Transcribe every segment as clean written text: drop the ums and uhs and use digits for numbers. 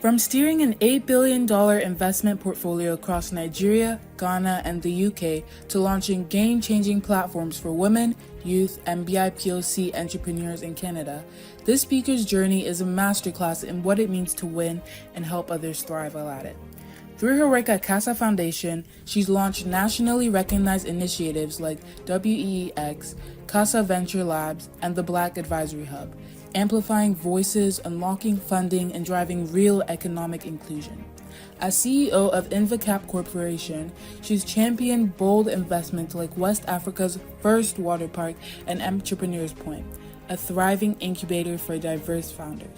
From steering an $8 billion investment portfolio across Nigeria, Ghana, and the UK to launching game-changing platforms for women, youth, and BIPOC entrepreneurs in Canada, this speaker's journey is a masterclass in what it means to win and help others thrive while at it. Through her work at CASA Foundation, she's launched nationally recognized initiatives like WEEX, CASA Venture Labs, and the Black Advisory Hub, amplifying voices, unlocking funding, and driving real economic inclusion. As CEO of InvaCap Corporation, she's championed bold investments like West Africa's first water park and Entrepreneurs Point, a thriving incubator for diverse founders.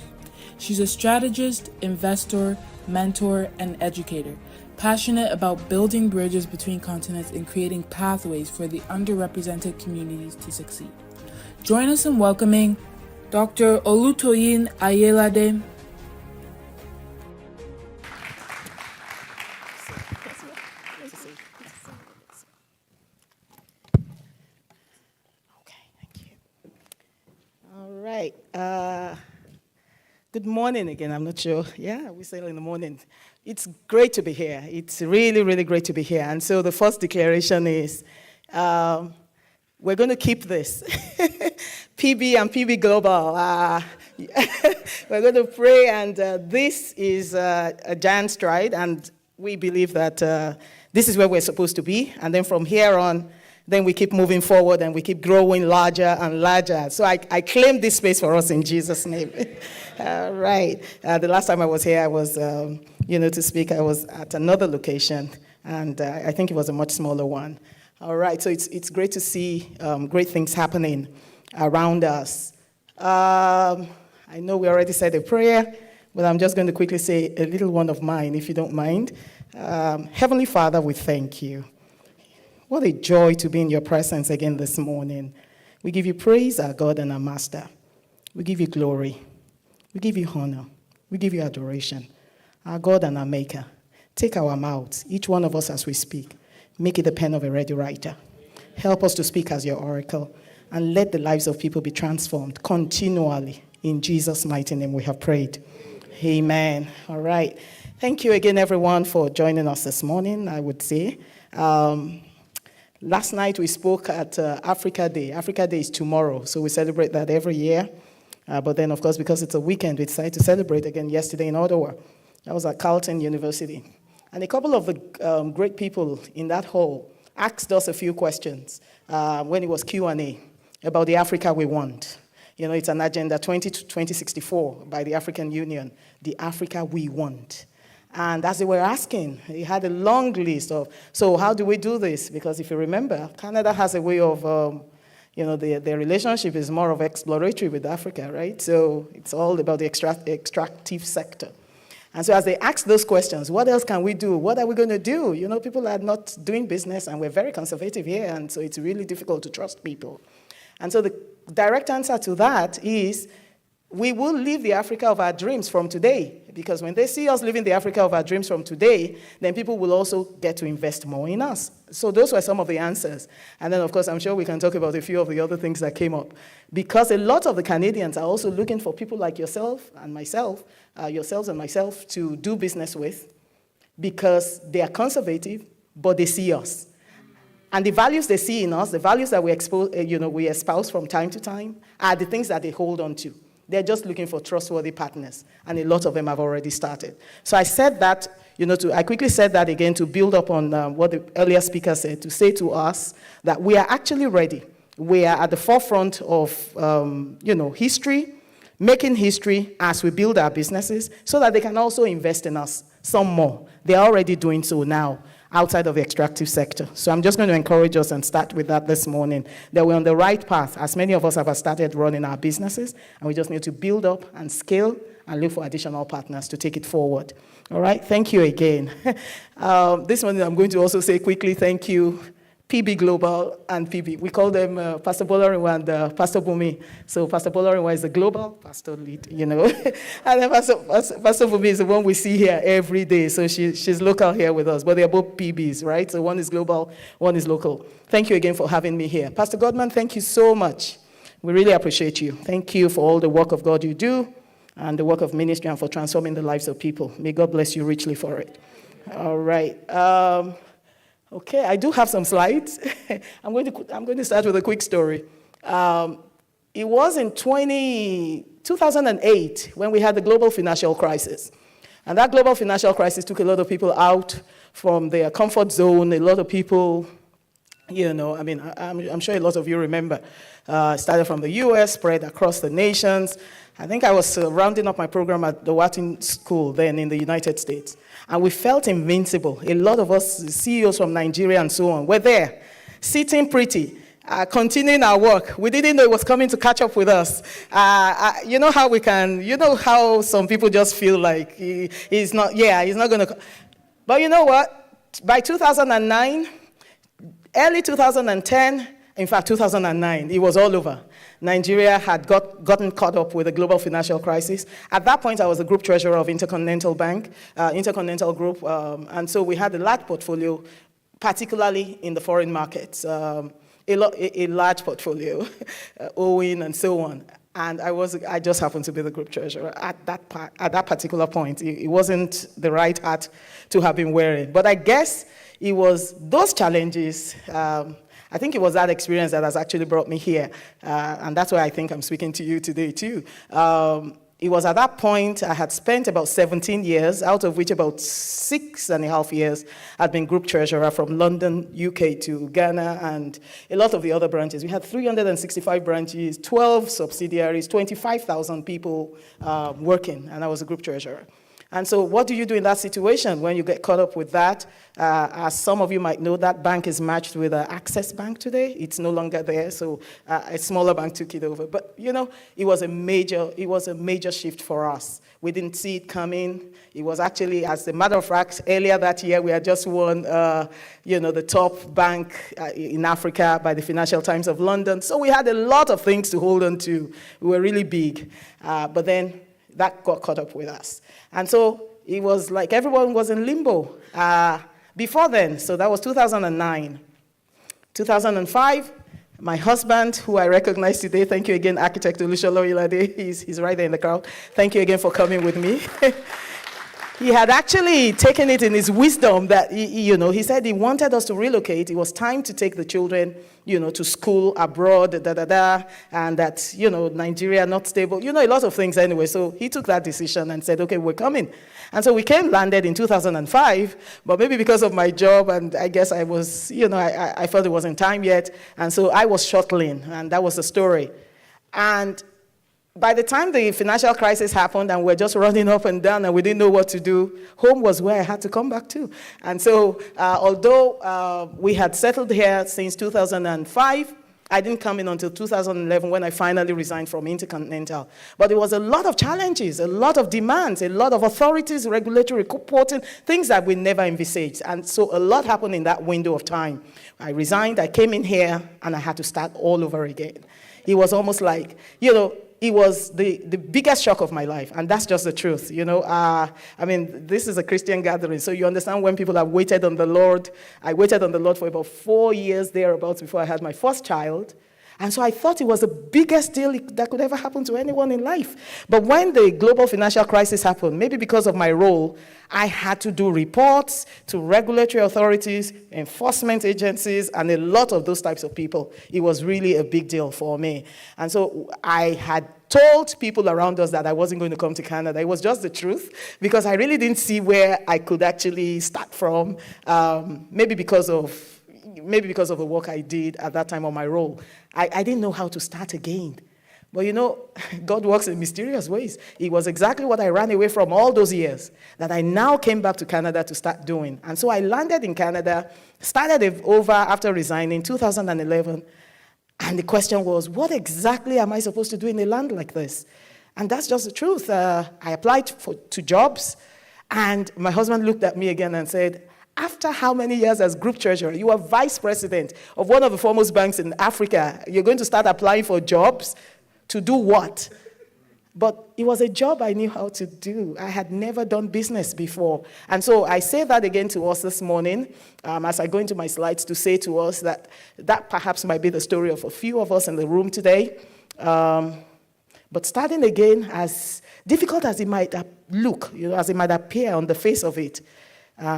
She's a strategist, investor, mentor, and educator, passionate about building bridges between continents and creating pathways for the underrepresented communities to succeed. Join us in welcoming Dr. Olutoyin Ayelade. Okay, thank you. All right. Good morning again. I'm not sure. Yeah, we say in the morning. It's great to be here. It's really, really great to be here. And so the first declaration is we're going to keep this. PB and PB Global. We're going to pray, and this is a giant stride, and we believe that this is where we're supposed to be. And then from here on, then we keep moving forward and we keep growing larger and larger. So I claim this space for us in Jesus' name. Right. The last time I was here, I was, to speak, I was at another location, and I think it was a much smaller one. All right. So it's great to see great things happening around us. I know we already said a prayer, but I'm just going to quickly say a little one of mine, if you don't mind. Heavenly Father, we thank you. What a joy to be in your presence again this morning. We give you praise, our God and our Master. We give you glory. We give you honor. We give you adoration. Our God and our Maker, take our mouths, each one of us as we speak. Make it the pen of a ready writer. Help us to speak as your oracle, and let the lives of people be transformed continually. In Jesus' mighty name we have prayed. Amen. All right. Thank you again, everyone, for joining us this morning, I would say. Last night we spoke at Africa Day. Africa Day is tomorrow, so we celebrate that every year. But then, of course, because it's a weekend, we decided to celebrate again yesterday in Ottawa. I was at Carleton University. And a couple of the great people in that hall asked us a few questions when it was Q&A about the Africa we want. You know, it's an Agenda 2064 by the African Union, the Africa we want. And as they were asking, he had a long list of, so how do we do this? Because if you remember, Canada has a way of, their relationship is more of exploratory with Africa, right? So it's all about the extractive sector. And so as they asked those questions, what else can we do? What are we going to do? You know, people are not doing business, and we're very conservative here, and so it's really difficult to trust people. And so the direct answer to that is, we will live the Africa of our dreams from today, because when they see us living the Africa of our dreams from today, then people will also get to invest more in us. So those were some of the answers. And then, of course, I'm sure we can talk about a few of the other things that came up, because a lot of the Canadians are also looking for people like yourself and myself, yourselves and myself, to do business with, because they are conservative, but they see us. And the values they see in us, the values that we espouse from time to time, are the things that they hold on to. They're just looking for trustworthy partners, and a lot of them have already started. So I said that, I quickly said that again to build up on what the earlier speaker said, to say to us that we are actually ready. We are at the forefront of, history, making history as we build our businesses, so that they can also invest in us some more. They're already doing so now, outside of the extractive sector. So I'm just going to encourage us and start with that this morning, that we're on the right path, as many of us have started running our businesses, and we just need to build up and scale and look for additional partners to take it forward. All right, thank you again. This morning I'm going to also say quickly thank you, PB Global and PB. We call them Pastor Bolarinwa and Pastor Bumi. So Pastor Bolarinwa is the global pastor lead, and then Pastor Bumi is the one we see here every day. So she's local here with us, but they're both PBs, right? So one is global, one is local. Thank you again for having me here. Pastor Godman, thank you so much. We really appreciate you. Thank you for all the work of God you do. and the work of ministry and for transforming the lives of people. May God bless you richly for it. All right. Okay, I do have some slides. I'm going to start with a quick story. It was in 2008 when we had the global financial crisis. And that global financial crisis took a lot of people out from their comfort zone. A lot of people, I'm sure a lot of you remember, started from the US, spread across the nations. I think I was rounding up my program at the Wharton School then in the United States. And we felt invincible. A lot of us, CEOs from Nigeria and so on, were there, sitting pretty, continuing our work. We didn't know it was coming to catch up with us. You know how some people just feel like he's not going to. But you know what? By 2009, early 2010, in fact, 2009, it was all over. Nigeria had gotten caught up with the global financial crisis. At that point, I was the group treasurer of Intercontinental Bank, Intercontinental Group, and so we had a large portfolio, particularly in the foreign markets, a large portfolio, owing and so on. And I just happened to be the group treasurer at that particular point. It wasn't the right hat to have been wearing. But I guess it was those challenges. I think it was that experience that has actually brought me here. And that's why I think I'm speaking to you today, too. It was at that point I had spent about 17 years, out of which about 6.5 years I'd been group treasurer from London, UK to Ghana, and a lot of the other branches. We had 365 branches, 12 subsidiaries, 25,000 people working, and I was a group treasurer. And so what do you do in that situation when you get caught up with that? As some of you might know, that bank is merged with Access Bank today. It's no longer there, so a smaller bank took it over. But, it was a major shift for us. We didn't see it coming. It was actually, as a matter of fact, earlier that year, we had just won, the top bank in Africa by the Financial Times of London. So we had a lot of things to hold on to. We were really big. But then that got caught up with us. And so it was like everyone was in limbo before then. So that was 2009. 2005, my husband, who I recognize today, thank you again, Architect Olusola Oyelade, he's right there in the crowd. Thank you again for coming with me. He had actually taken it in his wisdom that, he said he wanted us to relocate. It was time to take the children, to school abroad, and that, Nigeria not stable, a lot of things anyway. So he took that decision and said, okay, we're coming. And so we landed in 2005, but maybe because of my job, and I guess I was, I felt it wasn't time yet. And so I was shuttling, and that was the story. And by the time the financial crisis happened and we're just running up and down and we didn't know what to do, home was where I had to come back to. And so although we had settled here since 2005, I didn't come in until 2011 when I finally resigned from Intercontinental. But there was a lot of challenges, a lot of demands, a lot of authorities, regulatory reporting, things that we never envisaged. And so a lot happened in that window of time. I resigned, I came in here, and I had to start all over again. It was almost like, it was the biggest shock of my life, and that's just the truth, this is a Christian gathering, so you understand when people have waited on the Lord. I waited on the Lord for about 4 years thereabouts before I had my first child, and so I thought it was the biggest deal that could ever happen to anyone in life. But when the global financial crisis happened, maybe because of my role, I had to do reports to regulatory authorities, enforcement agencies, and a lot of those types of people. It was really a big deal for me. And so I had told people around us that I wasn't going to come to Canada. It was just the truth, because I really didn't see where I could actually start from, maybe because of the work I did at that time on my role. I didn't know how to start again. But God works in mysterious ways. It was exactly what I ran away from all those years that I now came back to Canada to start doing. And so I landed in Canada, started over after resigning in 2011. And the question was, what exactly am I supposed to do in a land like this? And that's just the truth. I applied to jobs, and my husband looked at me again and said, after how many years as group treasurer, you are vice president of one of the foremost banks in Africa, you're going to start applying for jobs? To do what? But it was a job I knew how to do. I had never done business before. And so I say that again to us this morning, as I go into my slides, to say to us that perhaps might be the story of a few of us in the room today. But starting again, as difficult as it might look, as it might appear on the face of it,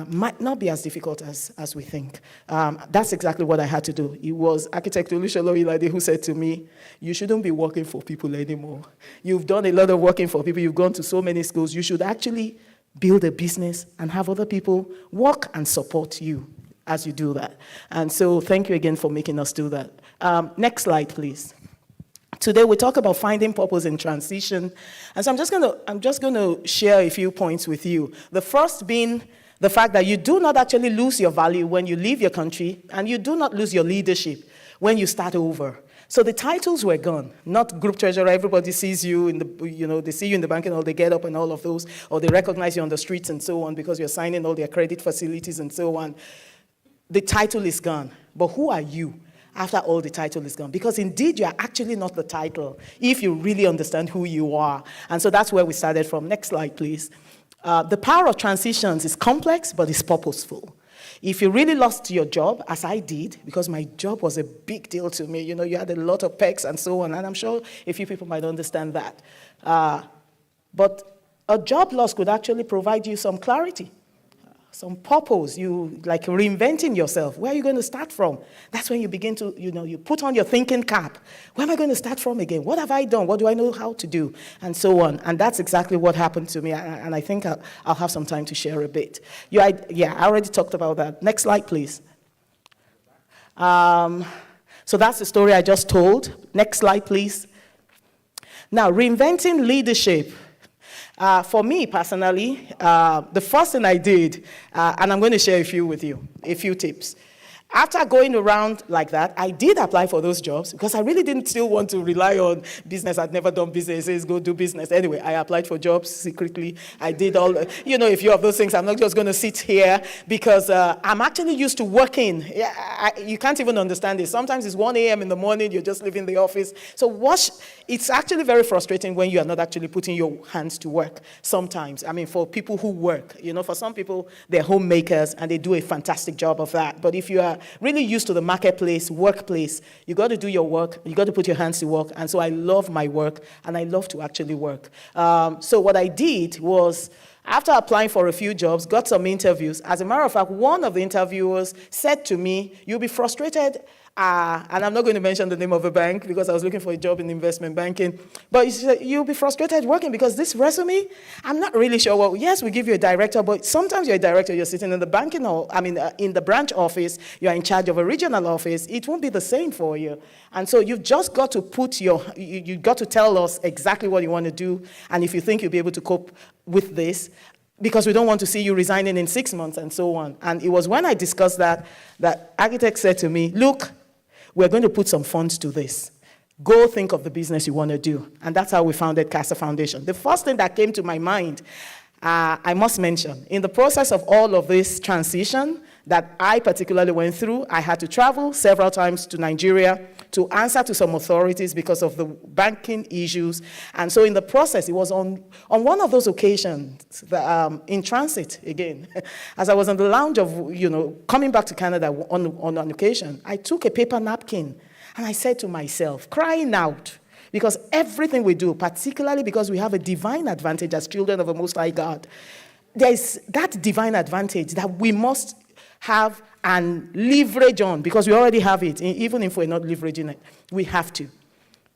might not be as difficult as we think. That's exactly what I had to do. It was architect Olusholo Ilade who said to me, you shouldn't be working for people anymore. You've done a lot of working for people. You've gone to so many schools. You should actually build a business and have other people work and support you as you do that. And so thank you again for making us do that. Next slide, please. Today we talk about finding purpose in transition. And so I'm just going to share a few points with you. The first being the fact that you do not actually lose your value when you leave your country, and you do not lose your leadership when you start over. So the titles were gone, not group treasurer. Everybody sees you in the, they see you in the banking hall, they get up and all of those, or they recognize you on the streets and so on because you're signing all their credit facilities and so on. The title is gone. But who are you after all the title is gone? Because indeed, you are actually not the title if you really understand who you are. And so that's where we started from. Next slide, please. The power of transitions is complex, but it's purposeful. If you really lost your job, as I did, because my job was a big deal to me, you had a lot of perks and so on, and I'm sure a few people might understand that. But a job loss could actually provide you some clarity, some purpose. You like reinventing yourself. Where are you going to start from? That's when you begin to, you put on your thinking cap. Where am I going to start from again? What have I done? What do I know how to do? And so on. And that's exactly what happened to me. And I think I'll have some time to share a bit. I already talked about that. Next slide, please. So that's the story I just told. Next slide, please. Now, reinventing leadership. For me, personally, the first thing I did, and I'm going to share a few tips. After going around like that, I did apply for those jobs because I really didn't still want to rely on business. I'd never done business. It says go do business. Anyway, I applied for jobs secretly. I did all, a few of those things. I'm not just going to sit here because I'm actually used to working. You can't even understand it. Sometimes it's 1 a.m. in the morning. You're just leaving the office. So it's actually very frustrating when you are not actually putting your hands to work sometimes. I mean, for people who work, for some people, they're homemakers and they do a fantastic job of that. But if you are really used to the marketplace, workplace, you got to do your work, you got to put your hands to work. And so I love my work, and I love to actually work. So what I did was, after applying for a few jobs, got some interviews. As a matter of fact, one of the interviewers said to me, you'll be frustrated, and I'm not going to mention the name of a bank because I was looking for a job in investment banking, but he said, you'll be frustrated working because this resume, I'm not really sure. Well, yes, we give you a director, but sometimes you're a director, you're sitting in the banking hall, in the branch office, you're in charge of a regional office. It won't be the same for you. And so you've just got to you got to tell us exactly what you want to do, and if you think you'll be able to cope with this, because we don't want to see you resigning in 6 months and so on. And it was when I discussed that architect said to me, look, we're going to put some funds to this. Go think of the business you want to do. And that's how we founded CASA Foundation. The first thing that came to my mind, I must mention, in the process of all of this transition that I particularly went through, I had to travel several times to Nigeria to answer to some authorities because of the banking issues. And so in the process, it was on one of those occasions, in transit again, as I was on the lounge of, coming back to Canada on an occasion, I took a paper napkin and I said to myself, crying out, because everything we do, particularly because we have a divine advantage as children of a Most High God, there's that divine advantage that we must have and leverage on, because we already have it. Even if we're not leveraging it, we have to.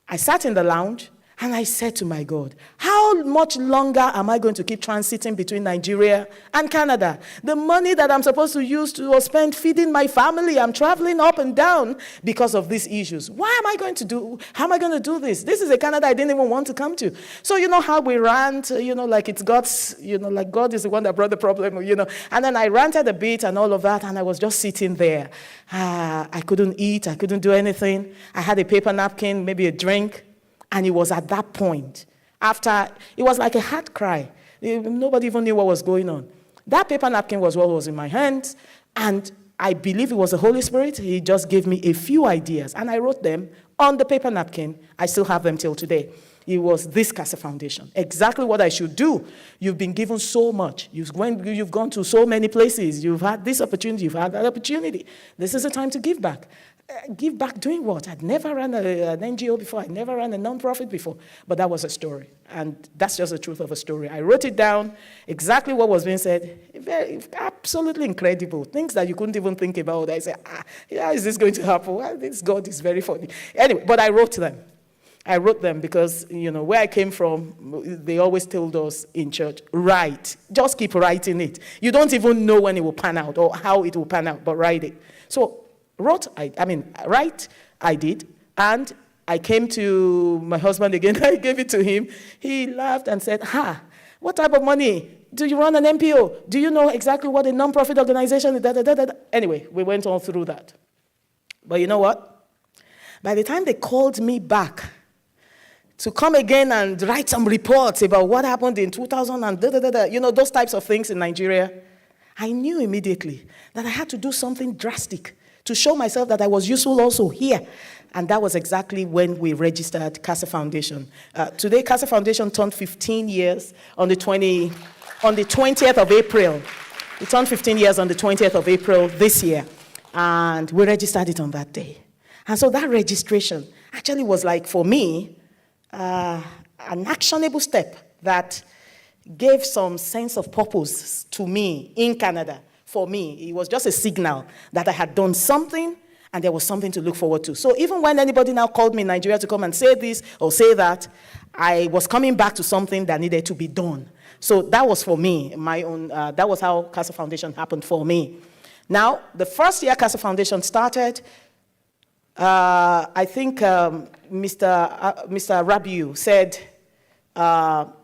I sat in the lounge and I said to my God, how much longer am I going to keep transiting between Nigeria and Canada? The money that I'm supposed to use to spend feeding my family, I'm traveling up and down because of these issues. How am I going to do this? This is a Canada I didn't even want to come to. So you know how we rant, like it's God's, like God is the one that brought the problem, And then I ranted a bit and all of that, and I was just sitting there. I couldn't eat, I couldn't do anything. I had a paper napkin, maybe a drink. And it was at that point, it was like a heart cry. Nobody even knew what was going on. That paper napkin was what was in my hands, and I believe it was the Holy Spirit. He just gave me a few ideas, and I wrote them on the paper napkin. I still have them till today. It was this CASA Foundation, exactly what I should do. You've been given so much. You've gone to so many places. You've had this opportunity. You've had that opportunity. This is the time to give back. Give back doing what? I'd never run an NGO before. I'd never run a nonprofit before. But that was a story. And that's just the truth of a story. I wrote it down, exactly what was being said. Absolutely incredible. Things that you couldn't even think about. I said, how is this going to happen? Well, this God is very funny. Anyway, but I wrote them. I wrote them because, where I came from, they always told us in church, write. Just keep writing it. You don't even know when it will pan out or how it will pan out, but write it. So write, I did. And I came to my husband again. I gave it to him. He laughed and said, what type of money? Do you run an NPO? Do you know exactly what a nonprofit organization is? Anyway, we went on through that. But you know what? By the time they called me back to come again and write some reports about what happened in 2000 and those types of things in Nigeria, I knew immediately that I had to do something drastic to show myself that I was useful also here. And that was exactly when we registered CASA Foundation. Today, CASA Foundation turned 15 years on the 20th of April. It turned 15 years on the 20th of April this year. And we registered it on that day. And so that registration actually was like, for me, an actionable step that gave some sense of purpose to me in Canada. For me, it was just a signal that I had done something and there was something to look forward to. So even when anybody now called me in Nigeria to come and say this or say that, I was coming back to something that needed to be done. So that was for me, my own, that was how CASA Foundation happened for me. Now, the first year CASA Foundation started, I think Mr. Rabiu said,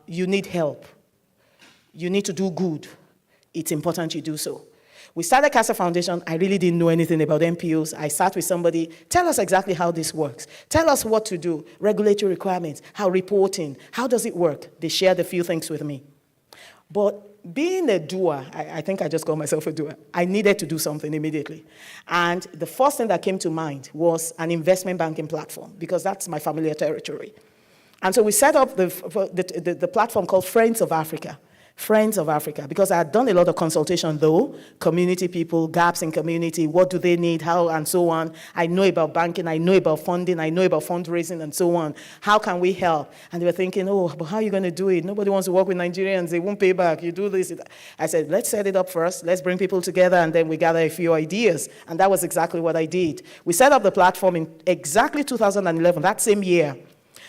you need help. You need to do good. It's important you do so. We started CASA Foundation. I really didn't know anything about NPOs. I sat with somebody, tell us exactly how this works. Tell us what to do, regulatory requirements, how reporting, how does it work? They shared a few things with me. But being a doer, I think I just called myself a doer. I needed to do something immediately. And the first thing that came to mind was an investment banking platform, because that's my familiar territory. And so we set up the platform called Friends of Africa. Friends of Africa, because I had done a lot of consultation though, community people, gaps in community, what do they need, how, and so on. I know about banking, I know about funding, I know about fundraising, and so on. How can we help? And they were thinking, but how are you going to do it? Nobody wants to work with Nigerians, they won't pay back, you do this. I said, let's set it up first, let's bring people together, and then we gather a few ideas. And that was exactly what I did. We set up the platform in exactly 2011, that same year.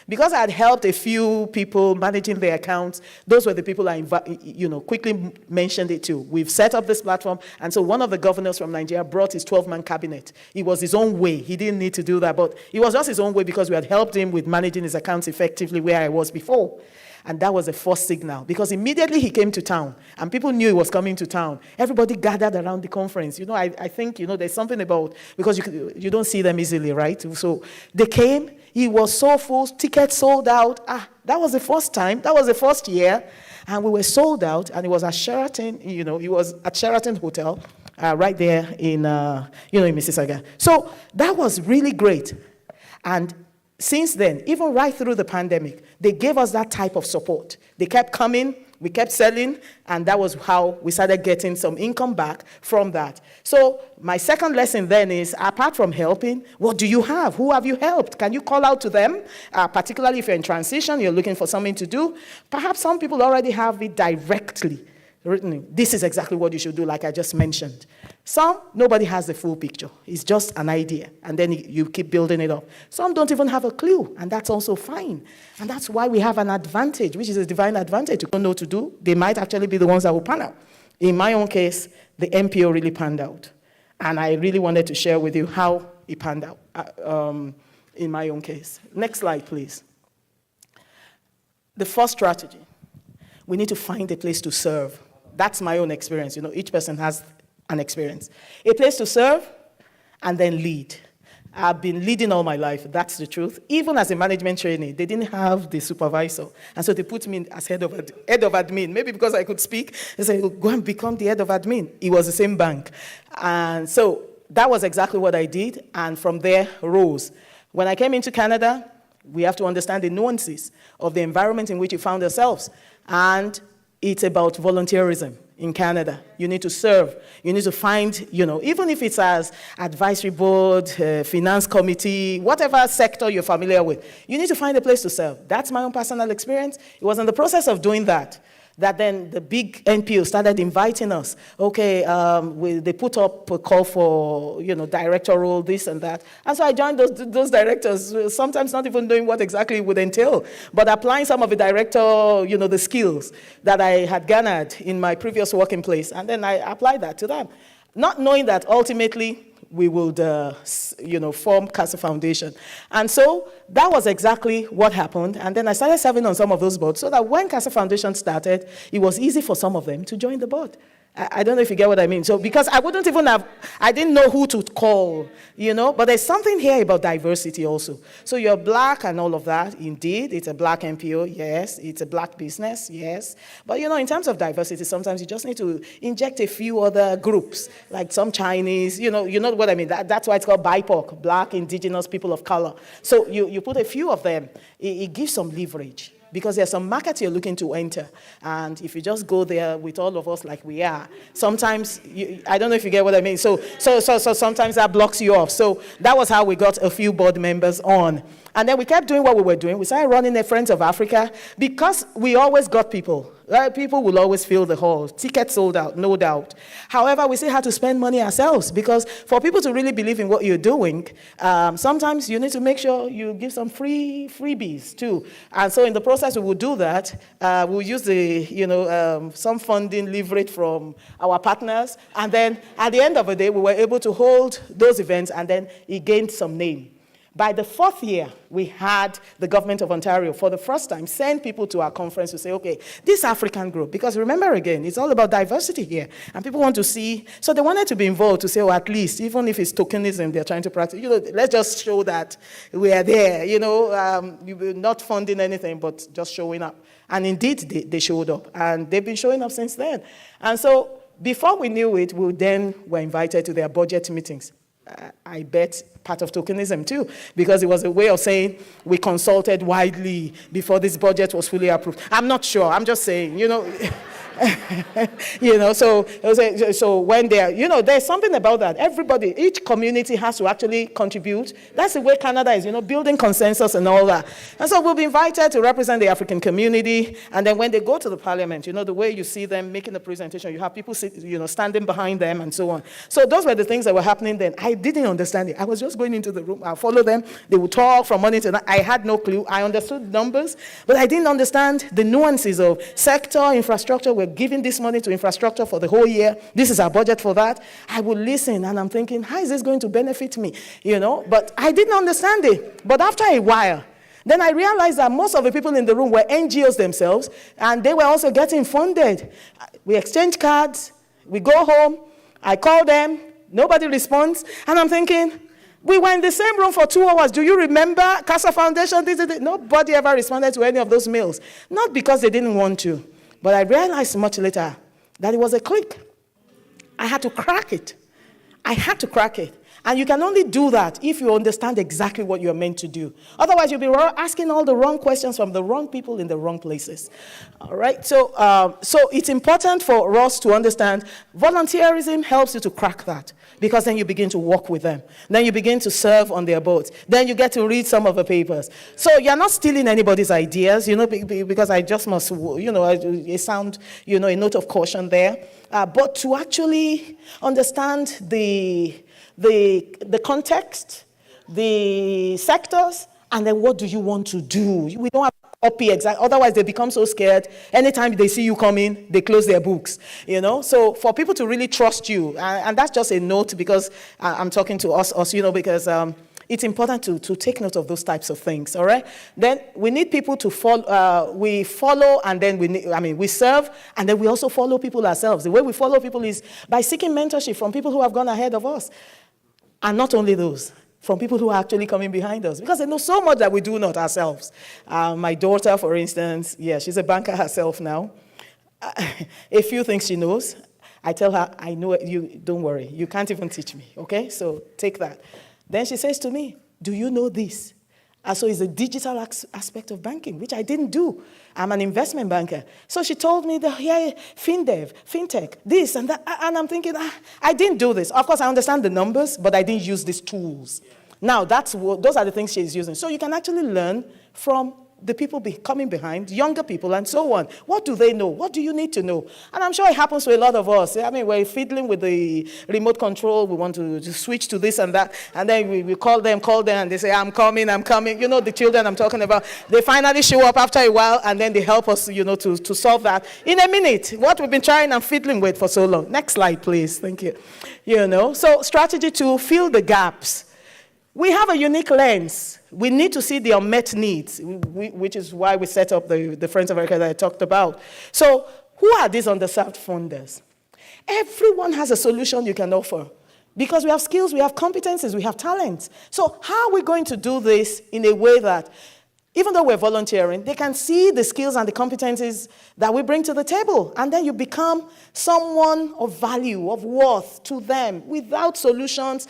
Because I had helped a few people managing their accounts, those were the people I quickly mentioned it to. We've set up this platform, and so one of the governors from Nigeria brought his 12-man cabinet. It was his own way. He didn't need to do that, but it was just his own way because we had helped him with managing his accounts effectively where I was before. And that was the first signal, because immediately he came to town, and people knew he was coming to town. Everybody gathered around the conference. I think, there's something about, because you don't see them easily, right? So they came. He was so full, tickets sold out. That was the first time. That was the first year. And we were sold out, and it was at Sheraton, it was at Sheraton Hotel, right there in Mississauga. So that was really great. And since then, even right through the pandemic, they gave us that type of support. They kept coming, we kept selling, and that was how we started getting some income back from that. So my second lesson then is, apart from helping, what do you have? Who have you helped? Can you call out to them? Particularly if you're in transition, you're looking for something to do. Perhaps some people already have it directly written. This is exactly what you should do, like I just mentioned. Some, nobody has the full picture. It's just an idea, and then you keep building it up. Some don't even have a clue, and that's also fine. And that's why we have an advantage, which is a divine advantage. You don't know what to do. They might actually be the ones that will pan out. In my own case, the NPO really panned out. And I really wanted to share with you how it panned out in my own case. Next slide, please. The first strategy, we need to find a place to serve. That's my own experience. Each person has an experience. A place to serve and then lead. I've been leading all my life, that's the truth. Even as a management trainee, they didn't have the supervisor. And so they put me as head of admin. Maybe because I could speak, they said, go and become the head of admin. It was the same bank. And so that was exactly what I did, and from there rose. When I came into Canada, we have to understand the nuances of the environment in which we found ourselves. And it's about volunteerism. in Canada. You need to serve. You need to find, even if it's as advisory board, finance committee, whatever sector you're familiar with, you need to find a place to serve. That's my own personal experience. It was in the process of doing that then the big NPO started inviting us. Okay, they put up a call for, director role, this and that. And so I joined those directors, sometimes not even knowing what exactly it would entail, but applying some of the director, the skills that I had garnered in my previous working place. And then I applied that to them, not knowing that ultimately we would, form CASA Foundation. And so that was exactly what happened. And then I started serving on some of those boards so that when CASA Foundation started, it was easy for some of them to join the board. I don't know if you get what I mean. So because I didn't know who to call, but there's something here about diversity also. So you're black and all of that. Indeed, it's a black NPO, yes. It's a black business, yes. But, in terms of diversity, sometimes you just need to inject a few other groups, like some Chinese, you know what I mean. That's why it's called BIPOC, Black, Indigenous, People of Color. So you put a few of them, it gives some leverage. Because there's some market you're looking to enter. And if you just go there with all of us like we are, sometimes, I don't know if you get what I mean. So sometimes that blocks you off. So that was how we got a few board members on. And then we kept doing what we were doing. We started running a Friends of Africa because we always got people. Right? People will always fill the hall. Tickets sold out, no doubt. However, we still had to spend money ourselves because for people to really believe in what you're doing, sometimes you need to make sure you give some freebies too. And so in the process, we will do that. We'll use some funding leverage from our partners. And then at the end of the day, we were able to hold those events and then it gained some name. By the 4th year, we had the government of Ontario, for the first time, send people to our conference to say, okay, this African group, because remember again, it's all about diversity here, and people want to see, so they wanted to be involved to say, oh, at least, even if it's tokenism they're trying to practice, let's just show that we are there, we're not funding anything, but just showing up. And indeed, they showed up, and they've been showing up since then. And so, before we knew it, we then were invited to their budget meetings. I bet part of tokenism too, because it was a way of saying we consulted widely before this budget was fully approved. I'm not sure, I'm just saying, so when there's something about that. Everybody, each community has to actually contribute. That's the way Canada is, building consensus and all that. And so we'll be invited to represent the African community. And then when they go to the parliament, the way you see them making the presentation, you have people standing behind them and so on. So those were the things that were happening then. I didn't understand it. I was just going into the room. I follow them. They would talk from morning to night. I had no clue. I understood numbers, but I didn't understand the nuances of sector, infrastructure. We're giving this money to infrastructure for the whole year. This is our budget for that. I would listen, and I'm thinking, how is this going to benefit me? But I didn't understand it. But after a while, then I realized that most of the people in the room were NGOs themselves, and they were also getting funded. We exchange cards. We go home. I call them. Nobody responds. And I'm thinking, we were in the same room for 2 hours. Do you remember CASA Foundation? Nobody ever responded to any of those mails. Not because they didn't want to. But I realized much later that it was a click. I had to crack it. And you can only do that if you understand exactly what you're meant to do. Otherwise, you'll be asking all the wrong questions from the wrong people in the wrong places. All right? So it's important for us to understand volunteerism helps you to crack that, because then you begin to work with them. Then you begin to serve on their boards. Then you get to read some of the papers. So you're not stealing anybody's ideas, because I just must, it sound, a note of caution there. But to actually understand the context, the sectors, and then what do you want to do? We don't have to copy exactly, otherwise they become so scared. Anytime they see you come in, they close their books, So for people to really trust you, and that's just a note because I'm talking to us, because it's important to take note of those types of things, all right? Then we need people to follow, we follow, and then we serve, and then we also follow people ourselves. The way we follow people is by seeking mentorship from people who have gone ahead of us. And not only those, from people who are actually coming behind us, because they know so much that we do not ourselves. My daughter, for instance, she's a banker herself now. A few things she knows. I tell her, I know it, you don't worry, you can't even teach me, okay? So take that. Then she says to me, do you know this? So it's a digital aspect of banking, which I didn't do. I'm an investment banker. So she told me that, yeah, FinDev, FinTech, this and that. And I'm thinking, I didn't do this. Of course, I understand the numbers, but I didn't use these tools. Now, those are the things she's using. So you can actually learn from the people coming behind, younger people, and so on. What do they know? What do you need to know? And I'm sure it happens to a lot of us. I mean, we're fiddling with the remote control. We want to switch to this and that. And then we call them, and they say, I'm coming. You know, the children I'm talking about, they finally show up after a while, and then they help us, you know, to solve that in a minute. What we've been trying and fiddling with for so long. Next slide, please. Thank you. You know, so strategy to fill the gaps. We have a unique lens. We need to see the unmet needs, which is why we set up the Friends of Africa that I talked about. So who are these underserved funders? Everyone has a solution you can offer because we have skills, we have competencies, we have talents. So how are we going to do this in a way that, even though we're volunteering, they can see the skills and the competencies that we bring to the table. And then you become someone of value, of worth to them. Without solutions,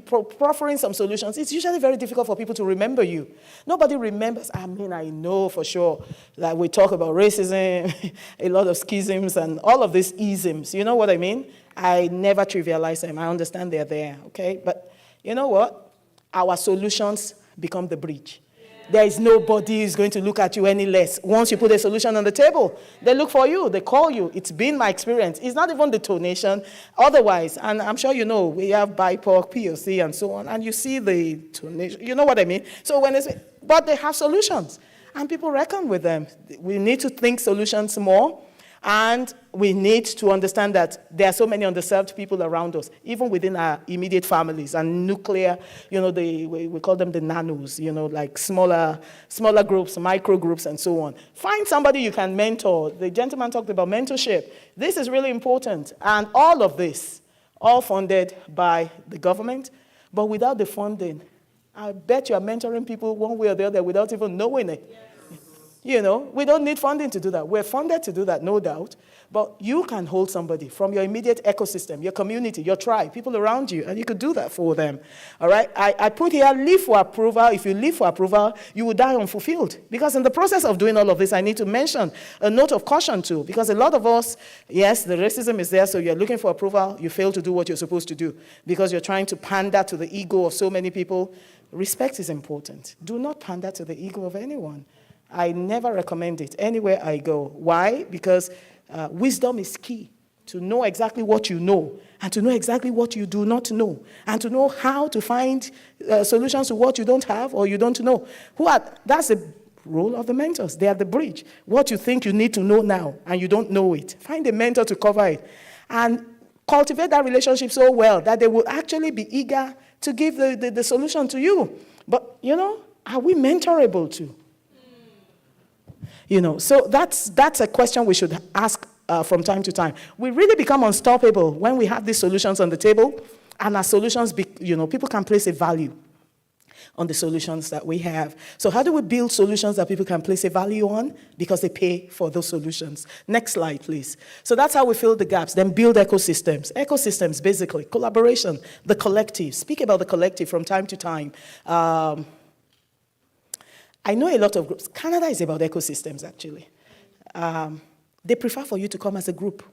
proffering some solutions, it's usually very difficult for people to remember you. Nobody remembers. I mean, I know for sure that we talk about racism, a lot of schisms, and all of these isms. You know what I mean? I never trivialize them. I understand they're there, okay? But you know what? Our solutions become the bridge. There is nobody who's going to look at you any less. Once you put a solution on the table, they look for you, they call you. It's been my experience. It's not even the donation. Otherwise, and I'm sure you know, we have BIPOC, POC, and so on, and you see the donation. You know what I mean? So when they say, but they have solutions, and people reckon with them. We need to think solutions more. And we need to understand that there are so many underserved people around us, even within our immediate families and nuclear, you know, we call them the nanos, you know, like smaller groups, micro groups, and so on. Find somebody you can mentor. The gentleman talked about mentorship. This is really important. And all of this, all funded by the government, but without the funding, I bet you are mentoring people one way or the other without even knowing it. Yes. You know, we don't need funding to do that. We're funded to do that, no doubt. But you can hold somebody from your immediate ecosystem, your community, your tribe, people around you, and you could do that for them. All right? I put here, live for approval. If you live for approval, you will die unfulfilled. Because in the process of doing all of this, I need to mention a note of caution too. Because a lot of us, yes, the racism is there, so you're looking for approval, you fail to do what you're supposed to do. Because you're trying to pander to the ego of so many people. Respect is important. Do not pander to the ego of anyone. I never recommend it anywhere I go. Why? Because wisdom is key. To know exactly what you know, and to know exactly what you do not know, and to know how to find solutions to what you don't have or you don't know. That's the role of the mentors. They are the bridge. What you think you need to know now, and you don't know it. Find a mentor to cover it. And cultivate that relationship so well that they will actually be eager to give the solution to you. But, you know, are we mentorable too? You know, so that's a question we should ask from time to time. We really become unstoppable when we have these solutions on the table, and our solutions, people can place a value on the solutions that we have. So how do we build solutions that people can place a value on? Because they pay for those solutions. Next slide, please. So that's how we fill the gaps. Then build ecosystems. Ecosystems, basically, collaboration, the collective. Speak about the collective from time to time. I know a lot of groups. Canada is about ecosystems, actually. They prefer for you to come as a group.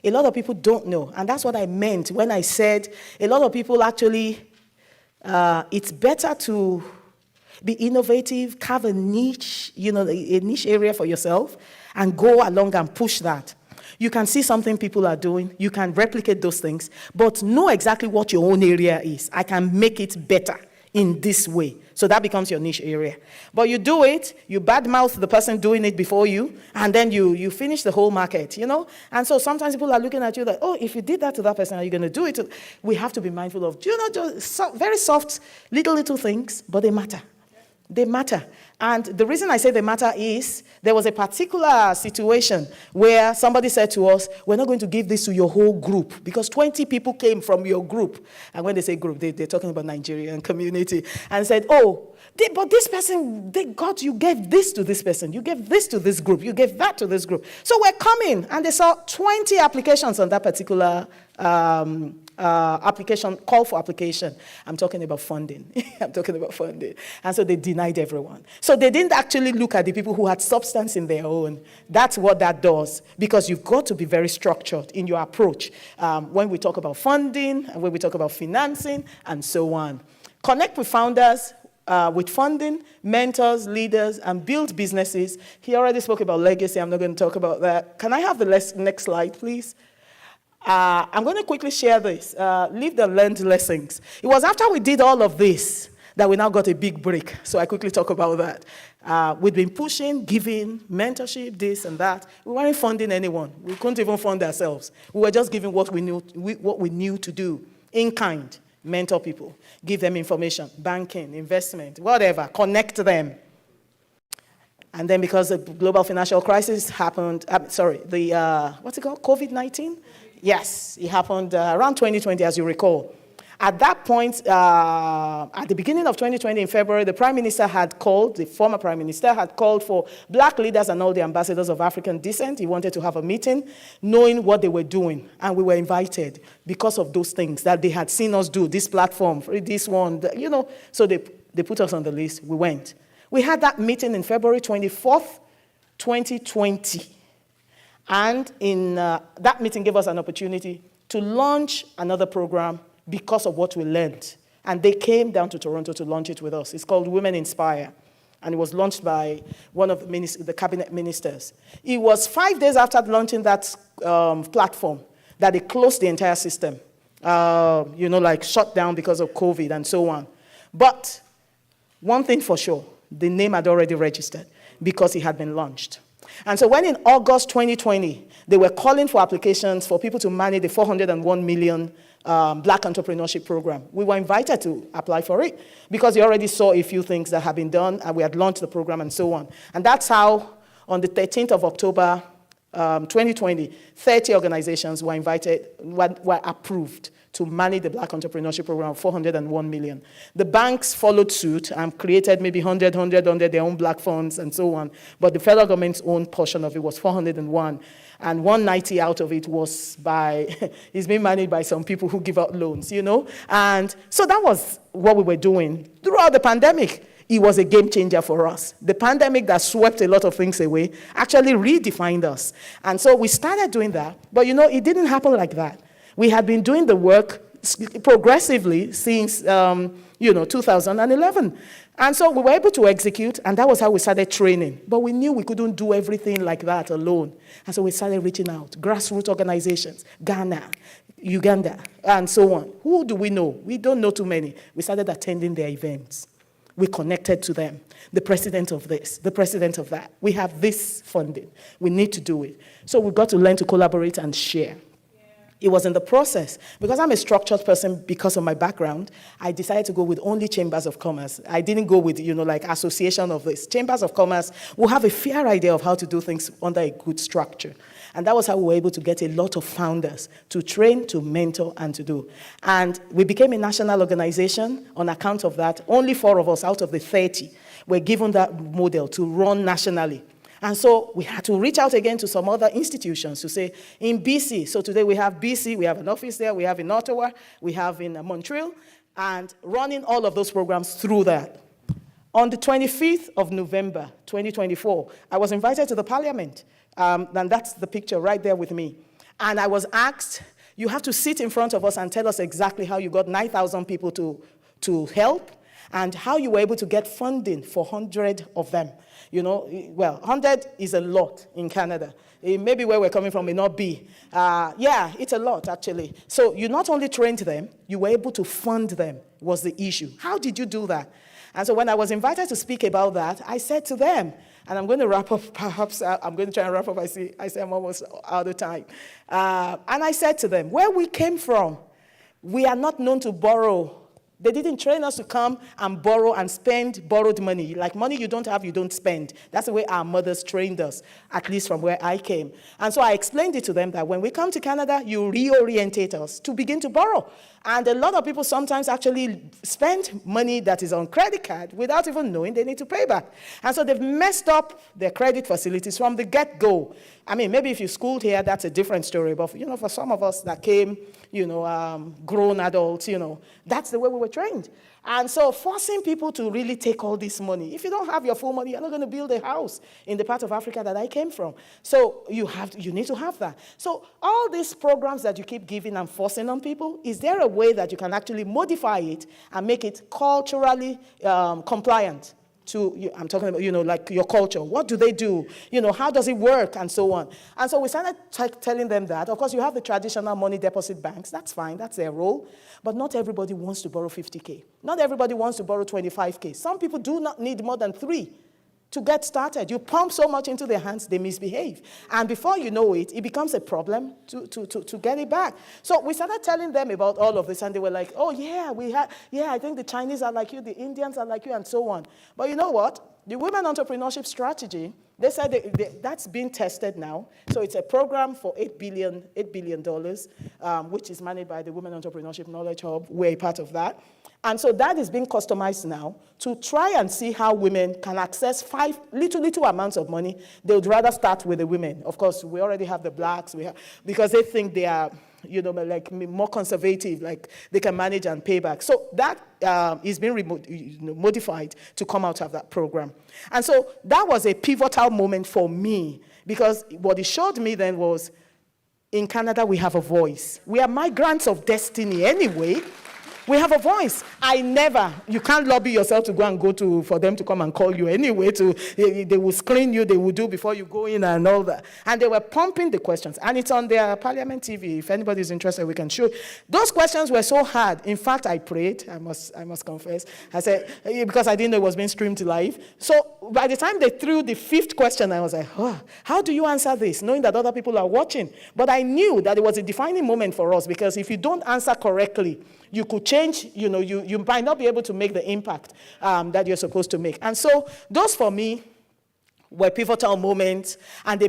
A lot of people don't know, and that's what I meant when I said a lot of people actually, it's better to be innovative, carve a niche, a niche area for yourself, and go along and push that. You can see something people are doing, you can replicate those things, but know exactly what your own area is. I can make it better in this way. So that becomes your niche area. But you do it, you badmouth the person doing it before you, and then you finish the whole market, And so sometimes people are looking at you like, oh, if you did that to that person, are you going to do it? We have to be mindful of, just very soft, little things, but they matter. They matter. And the reason I say they matter is there was a particular situation where somebody said to us, we're not going to give this to your whole group because 20 people came from your group. And when they say group, they're talking about Nigerian community. And said, but this person, you gave this to this person. You gave this to this group. You gave that to this group. So we're coming. And they saw 20 applications on that particular application, call for application. I'm talking about funding. I'm talking about funding. And so they denied everyone. So they didn't actually look at the people who had substance in their own. That's what that does, because you've got to be very structured in your approach when we talk about funding, and when we talk about financing, and so on. Connect with founders with funding, mentors, leaders, and build businesses. He already spoke about legacy. I'm not going to talk about that. Can I have the next slide, please? I'm going to quickly share this. Live the learned lessons. It was after we did all of this that we now got a big break. So I quickly talk about that. We've been pushing, giving, mentorship, this and that. We weren't funding anyone. We couldn't even fund ourselves. We were just giving what we knew to do in kind. Mentor people, give them information, banking, investment, whatever, connect them. And then because the global financial crisis happened, what's it called, COVID-19? Yes, it happened around 2020, as you recall. At that point, at the beginning of 2020, in February, the former prime minister had called for black leaders and all the ambassadors of African descent. He wanted to have a meeting, knowing what they were doing. And we were invited because of those things that they had seen us do, this platform, this one, So they put us on the list. We went. We had that meeting in February 24th, 2020. And that meeting gave us an opportunity to launch another program because of what we learned. And they came down to Toronto to launch it with us. It's called Women Inspire. And it was launched by one of the cabinet ministers. It was 5 days after launching that platform that they closed the entire system. Shut down because of COVID and so on. But one thing for sure, the name had already registered because it had been launched. And so when in August 2020, they were calling for applications for people to manage the 401 million Black Entrepreneurship Program, we were invited to apply for it because we already saw a few things that had been done, and we had launched the program and so on. And that's how, on the 13th of October 2020, 30 organizations were approved to manage the Black Entrepreneurship Program of 401 million. The banks followed suit and created maybe 100 under their own black funds and so on. But the federal government's own portion of it was 401. And 190 out of it was is being managed by some people who give out loans, And so that was what we were doing. Throughout the pandemic, it was a game changer for us. The pandemic that swept a lot of things away actually redefined us. And so we started doing that. But, it didn't happen like that. We had been doing the work progressively since, 2011. And so we were able to execute, and that was how we started training. But we knew we couldn't do everything like that alone. And so we started reaching out, grassroots organizations, Ghana, Uganda, and so on. Who do we know? We don't know too many. We started attending their events. We connected to them. The president of this, the president of that. We have this funding. We need to do it. So we got to learn to collaborate and share. It was in the process. Because I'm a structured person because of my background, I decided to go with only chambers of commerce. I didn't go with, association of this. Chambers of commerce will have a fair idea of how to do things under a good structure. And that was how we were able to get a lot of founders to train, to mentor, and to do. And we became a national organization on account of that. Only 4 of us out of the 30 were given that model to run nationally. And so we had to reach out again to some other institutions to say, in BC, so today we have BC, we have an office there, we have in Ottawa, we have in Montreal, and running all of those programs through that. On the 25th of November, 2024, I was invited to the parliament, and that's the picture right there with me. And I was asked, you have to sit in front of us and tell us exactly how you got 9,000 people to help, and how you were able to get funding for 100 of them. 100 is a lot in Canada. Maybe where we're coming from may not be. It's a lot, actually. So you not only trained them, you were able to fund them, was the issue. How did you do that? And so when I was invited to speak about that, I said to them, and I'm going to wrap up, perhaps I'm going to try and wrap up, I say I'm almost out of time. And I said to them, where we came from, we are not known to borrow They didn't train us to come and borrow and spend borrowed money. Like money you don't have, you don't spend. That's the way our mothers trained us, at least from where I came. And so I explained it to them that when we come to Canada, you reorientate us to begin to borrow. And a lot of people sometimes actually spend money that is on credit card without even knowing they need to pay back. And so they've messed up their credit facilities from the get-go. I mean, maybe if you schooled here, that's a different story. But, for some of us that came, grown adults, that's the way we were trained. And so forcing people to really take all this money. If you don't have your full money, you're not going to build a house in the part of Africa that I came from. So you need to have that. So all these programs that you keep giving and forcing on people, is there a way that you can actually modify it and make it culturally compliant? I'm talking about, like your culture. What do they do? How does it work? And so on. And so we started telling them that. Of course, you have the traditional money deposit banks. That's fine. That's their role. But not everybody wants to borrow 50K. Not everybody wants to borrow 25K. Some people do not need more than 3 to get started. You pump so much into their hands, they misbehave. And before you know it, it becomes a problem to get it back. So we started telling them about all of this, and they were like, oh, I think the Chinese are like you, the Indians are like you, and so on. But you know what? The Women Entrepreneurship Strategy, they said that's been tested now. So it's a program for $8 billion, which is managed by the Women Entrepreneurship Knowledge Hub. We're a part of that. And so that is being customized now to try and see how women can access little amounts of money. They would rather start with the women. Of course, we already have the blacks, because they think they are, like more conservative, like they can manage and pay back. So that is being modified to come out of that program. And so that was a pivotal moment for me, because what it showed me then was, in Canada, we have a voice. We are migrants of destiny anyway. We have a voice. You can't lobby yourself to go and for them to come and call you anyway. They will screen you, they will do before you go in and all that. And they were pumping the questions. And it's on their Parliament TV. If anybody's interested, we can show. Those questions were so hard. In fact, I prayed, I must confess. I said, because I didn't know it was being streamed live. So by the time they threw the 5th question, I was like, how do you answer this? Knowing that other people are watching. But I knew that it was a defining moment for us, because if you don't answer correctly, you could change, you might not be able to make the impact that you're supposed to make. And so those, for me, were pivotal moments. And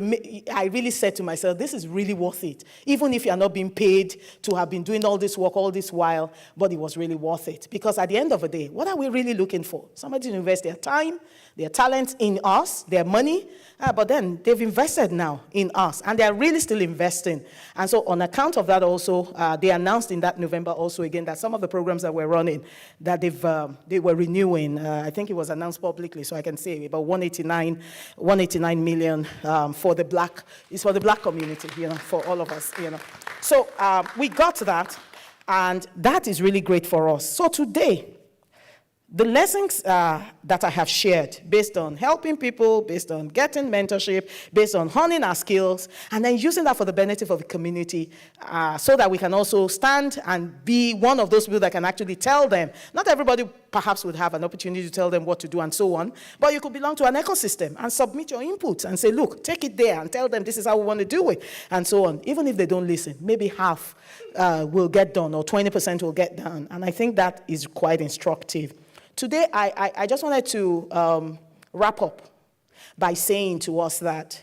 I really said to myself, this is really worth it. Even if you're not being paid to have been doing all this work all this while, but it was really worth it. Because at the end of the day, what are we really looking for? Somebody to invest their time, their talent in us, their money, but then they've invested now in us, and they're really still investing. And so on account of that also, they announced in that November also again that some of the programs that we're running, that they were renewing. I think it was announced publicly, so I can say about 189 million for the black community, for all of us, So we got that, and that is really great for us. So today, the lessons that I have shared, based on helping people, based on getting mentorship, based on honing our skills, and then using that for the benefit of the community, so that we can also stand and be one of those people that can actually tell them. Not everybody perhaps would have an opportunity to tell them what to do and so on, but you could belong to an ecosystem and submit your inputs and say, look, take it there and tell them this is how we want to do it, and so on. Even if they don't listen, maybe half will get done, or 20% will get done. And I think that is quite instructive. Today, I just wanted to wrap up by saying to us that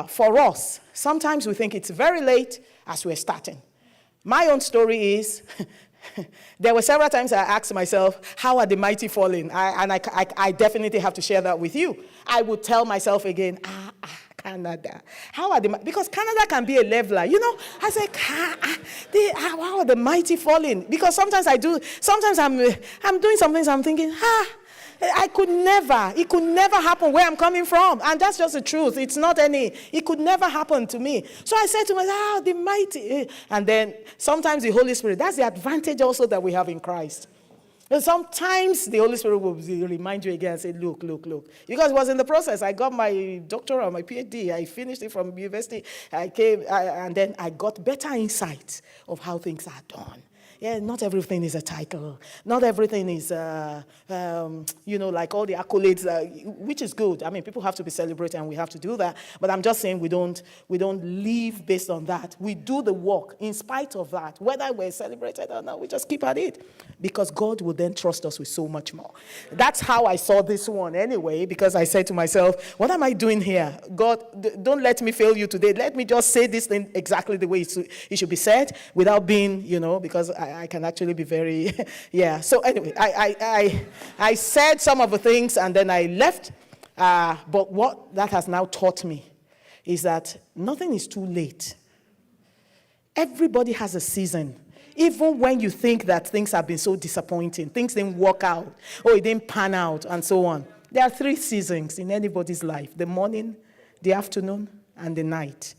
for us, sometimes we think it's very late as we're starting. My own story is, there were several times I asked myself, how are the mighty falling? I definitely have to share that with you. I would tell myself again, Canada. Because Canada can be a leveler. I say, how are the mighty falling? Because sometimes I'm doing some things, I'm thinking, it could never happen where I'm coming from. And that's just the truth. It could never happen to me. So I said to myself, the mighty. And then sometimes the Holy Spirit, that's the advantage also that we have in Christ. And sometimes the Holy Spirit will remind you again and say, look. Because it was in the process. I got my doctorate, my PhD. I finished it from university. I came, and then I got better insight of how things are done. Yeah, not everything is a title. Not everything is, like all the accolades, which is good. I mean, people have to be celebrated and we have to do that. But I'm just saying we don't live based on that. We do the work in spite of that. Whether we're celebrated or not, we just keep at it. Because God will then trust us with so much more. That's how I saw this one anyway, because I said to myself, what am I doing here? God, don't let me fail you today. Let me just say this thing exactly the way it should be said without being, because I can actually be very, yeah. So anyway, I said some of the things and then I left. But what that has now taught me is that nothing is too late. Everybody has a season. Even when you think that things have been so disappointing, things didn't work out, or it didn't pan out, and so on. There are 3 seasons in anybody's life: the morning, the afternoon, and the night.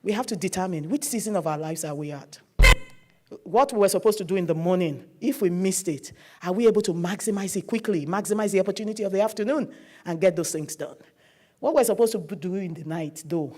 We have to determine which season of our lives are we at. What we're supposed to do in the morning, if we missed it, are we able to maximize it quickly, maximize the opportunity of the afternoon, and get those things done? What we're supposed to do in the night, though,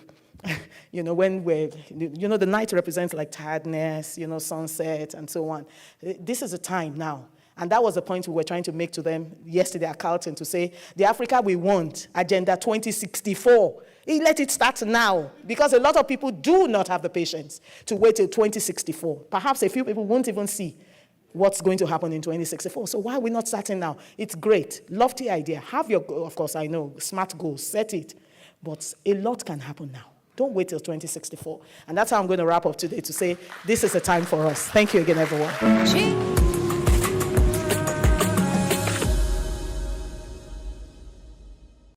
when the night represents like tiredness, sunset, and so on. This is a time now. And that was the point we were trying to make to them yesterday at Carlton, to say, the Africa we want, Agenda 2064, let it start now. Because a lot of people do not have the patience to wait till 2064. Perhaps a few people won't even see what's going to happen in 2064. So why are we not starting now? It's great. Lofty idea. Have your, of course, I know, smart goals. Set it. But a lot can happen now. Don't wait till 2064. And that's how I'm going to wrap up today, to say this is a time for us. Thank you again, everyone.